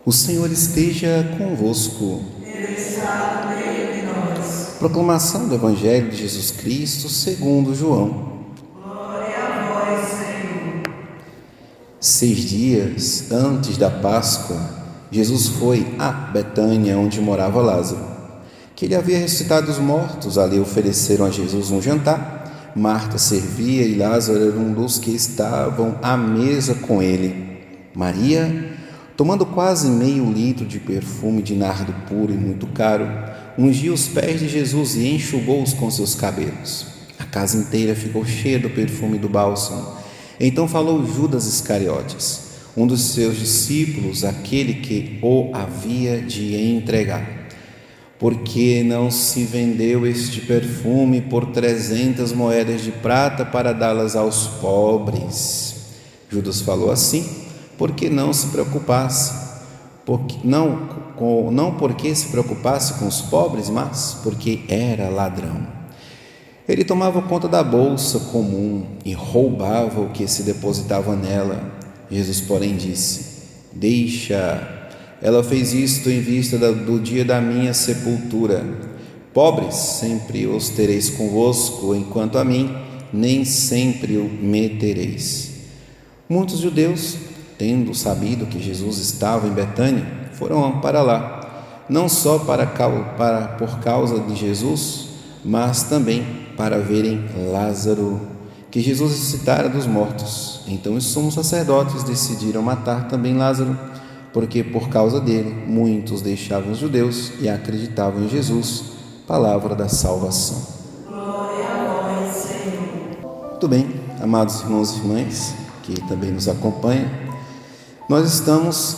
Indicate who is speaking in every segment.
Speaker 1: O Senhor esteja convosco.
Speaker 2: Ele está no meio de nós.
Speaker 1: Proclamação do Evangelho de Jesus Cristo segundo João.
Speaker 2: Glória a vós, Senhor.
Speaker 1: 6 dias antes da Páscoa, Jesus foi a Betânia, onde morava Lázaro, que ele havia ressuscitado dos mortos. Ali ofereceram a Jesus um jantar. Marta servia e Lázaro era um dos que estavam à mesa com ele. Maria, tomando quase meio litro de perfume de nardo puro e muito caro, ungiu os pés de Jesus e enxugou-os com seus cabelos. A casa inteira ficou cheia do perfume do bálsamo. Então falou Judas Iscariotes, um dos seus discípulos, aquele que o havia de entregar: por que não se vendeu este perfume por 300 moedas de prata para dá-las aos pobres? Judas falou assim porque não se preocupasse, não porque se preocupasse com os pobres, mas porque era ladrão. Ele tomava conta da bolsa comum e roubava o que se depositava nela. Jesus, porém, disse: deixa, ela fez isto em vista do dia da minha sepultura. Pobres sempre os tereis convosco, enquanto a mim nem sempre me tereis. Muitos judeus, tendo sabido que Jesus estava em Betânia, foram para lá, não só por causa de Jesus, mas também para verem Lázaro, que Jesus ressuscitara dos mortos. Então os sumos sacerdotes decidiram matar também Lázaro, porque por causa dele muitos deixavam os judeus e acreditavam em Jesus. Palavra da salvação.
Speaker 2: Glória a vós, Senhor.
Speaker 1: Muito bem, amados irmãos e irmãs que também nos acompanham, nós estamos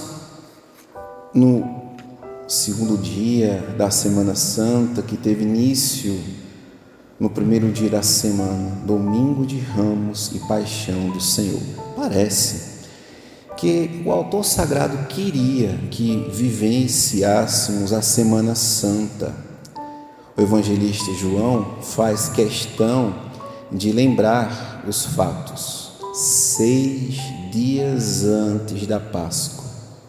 Speaker 1: no segundo dia da Semana Santa, que teve início no primeiro dia da semana, domingo de Ramos e Paixão do Senhor. Parece que o autor sagrado queria que vivenciássemos a Semana Santa. O evangelista João faz questão de lembrar os fatos. 6 dias antes da Páscoa.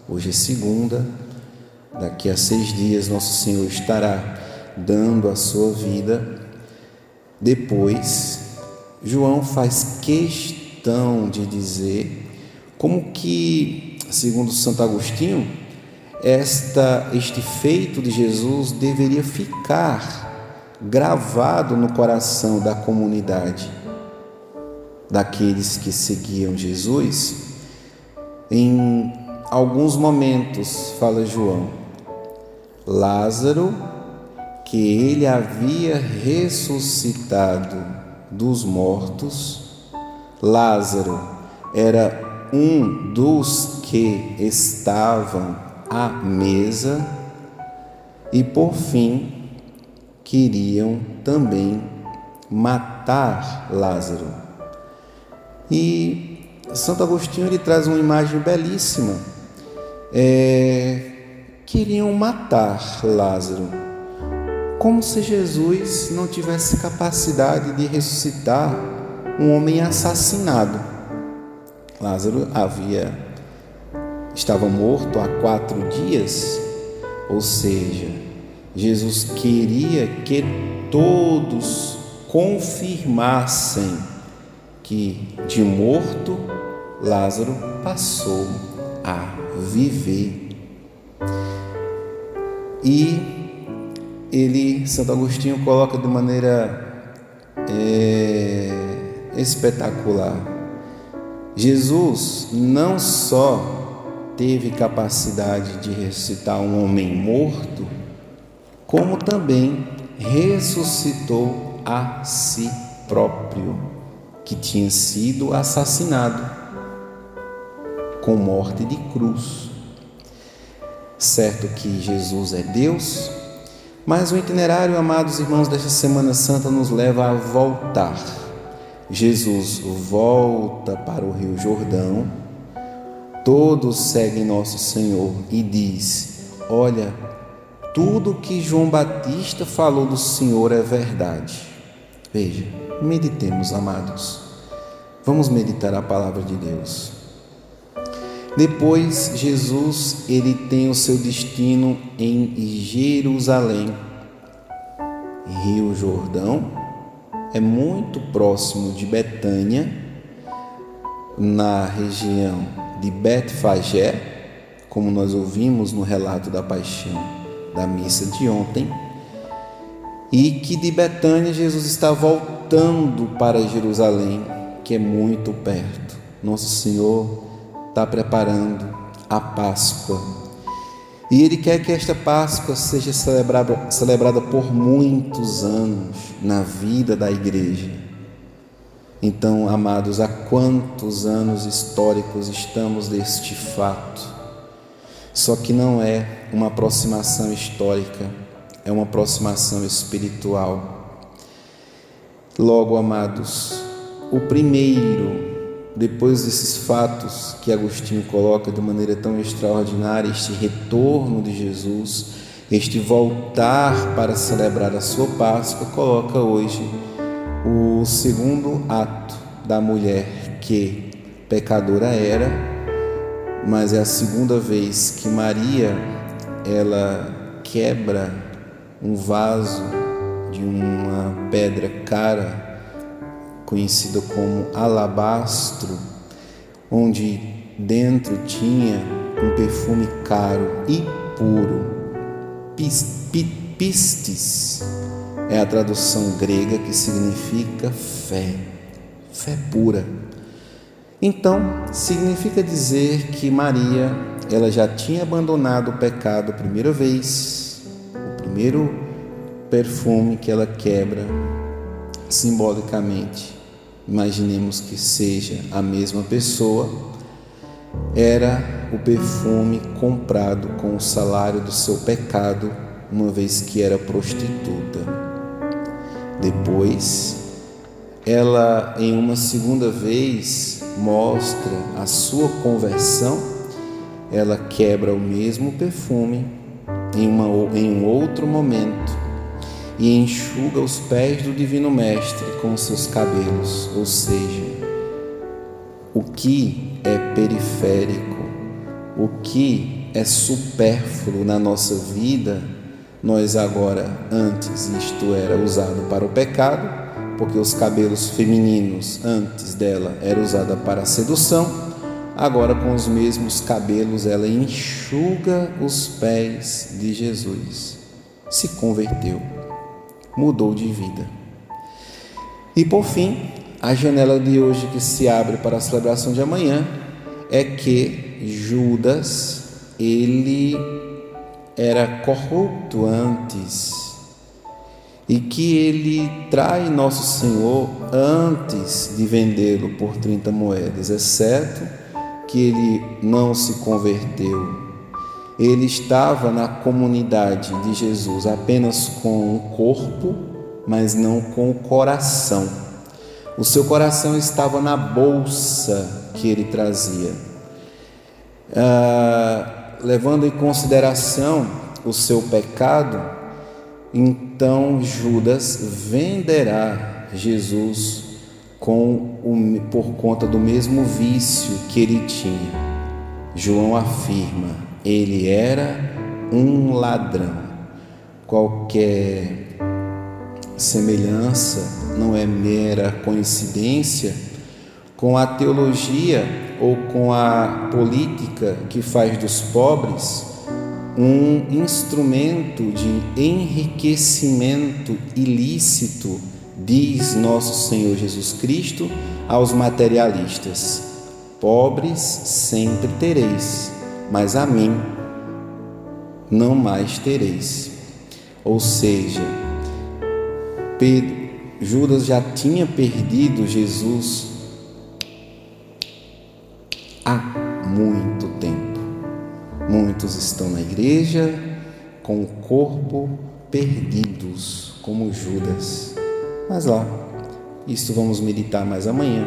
Speaker 1: Hoje é segunda, daqui a 6 dias Nosso Senhor estará dando a sua vida. Depois, João faz questão de dizer como que, segundo Santo Agostinho, este feito de Jesus deveria ficar gravado no coração da comunidade, daqueles que seguiam Jesus. Em alguns momentos, fala João, Lázaro, que ele havia ressuscitado dos mortos. Lázaro era um dos que estavam à mesa e, por fim, queriam também matar Lázaro. E Santo Agostinho ele traz uma imagem belíssima. Queriam matar Lázaro, como se Jesus não tivesse capacidade de ressuscitar um homem assassinado. Lázaro estava morto há 4 dias, ou seja, Jesus queria que todos confirmassem que de morto Lázaro passou a viver. E Santo Agostinho coloca de maneira espetacular: Jesus não só teve capacidade de ressuscitar um homem morto, como também ressuscitou a si próprio, que tinha sido assassinado com morte de cruz. Certo que Jesus é Deus, mas o itinerário, amados irmãos, desta Semana Santa nos leva a voltar. Jesus volta para o Rio Jordão, todos seguem Nosso Senhor e diz: olha, tudo que João Batista falou do Senhor é verdade. Veja, meditemos, amados. Vamos meditar a palavra de Deus. Depois, Jesus ele tem o seu destino em Jerusalém. Rio Jordão é muito próximo de Betânia, na região de Betfagé, como nós ouvimos no relato da paixão da missa de ontem, e que de Betânia Jesus está voltando para Jerusalém, que é muito perto. Nosso Senhor está preparando a Páscoa e Ele quer que esta Páscoa seja celebrada por muitos anos na vida da igreja. Então, amados, há quantos anos históricos estamos deste fato? Só que não é uma aproximação histórica, é uma aproximação espiritual. Logo, amados, o primeiro, depois desses fatos que Agostinho coloca de maneira tão extraordinária, este retorno de Jesus, este voltar para celebrar a sua Páscoa, coloca hoje o segundo ato da mulher que pecadora era, mas é a segunda vez que Maria, ela quebra um vaso de uma pedra cara, conhecida como alabastro, onde dentro tinha um perfume caro e puro. Pistis é a tradução grega que significa fé, fé pura. Então, significa dizer que Maria, ela já tinha abandonado o pecado a primeira vez, o primeiro perfume que ela quebra, simbolicamente, imaginemos que seja a mesma pessoa, era o perfume comprado com o salário do seu pecado, uma vez que era prostituta. Depois, ela, em uma segunda vez, mostra a sua conversão. Ela quebra o mesmo perfume em um outro momento e enxuga os pés do Divino Mestre com os seus cabelos, ou seja, o que é periférico, o que é supérfluo na nossa vida, nós agora, antes isto era usado para o pecado, porque os cabelos femininos antes dela era usada para a sedução, agora com os mesmos cabelos ela enxuga os pés de Jesus, se converteu, mudou de vida. E por fim, a janela de hoje que se abre para a celebração de amanhã é que Judas, ele era corrupto antes, e que ele trai Nosso Senhor antes de vendê-lo por 30 moedas, é certo que ele não se converteu. Ele estava na comunidade de Jesus apenas com o corpo, mas não com o coração. O seu coração estava na bolsa que ele trazia. Levando em consideração o seu pecado, então Judas venderá Jesus por conta do mesmo vício que ele tinha. João afirma: ele era um ladrão. Qualquer semelhança não é mera coincidência com a teologia ou com a política que faz dos pobres um instrumento de enriquecimento ilícito, diz nosso Senhor Jesus Cristo aos materialistas: pobres sempre tereis, mas a mim não mais tereis. Ou seja, Judas já tinha perdido Jesus há muito tempo. Muitos estão na igreja com o corpo perdidos, como Judas. Mas lá, isso vamos meditar mais amanhã.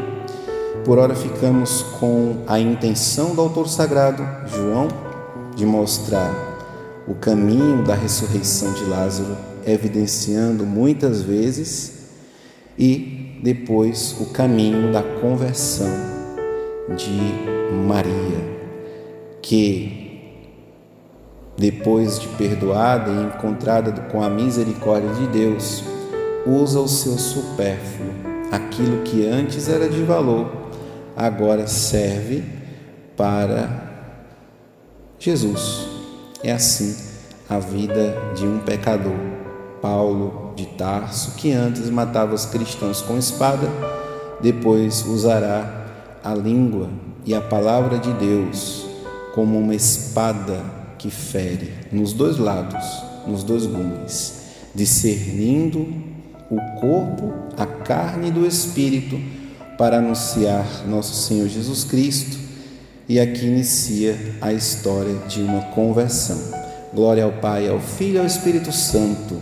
Speaker 1: Por hora ficamos com a intenção do autor sagrado, João, de mostrar o caminho da ressurreição de Lázaro, evidenciando muitas vezes, e depois o caminho da conversão de Maria. que, depois de perdoada e encontrada com a misericórdia de Deus, usa o seu supérfluo, aquilo que antes era de valor, agora serve para Jesus. É assim a vida de um pecador, Paulo de Tarso, que antes matava os cristãos com espada, depois usará a língua e a palavra de Deus como uma espada que fere nos dois lados, nos dois gumes, discernindo o corpo, a carne do Espírito, para anunciar nosso Senhor Jesus Cristo. E aqui inicia a história de uma conversão. Glória ao Pai, ao Filho e ao Espírito Santo,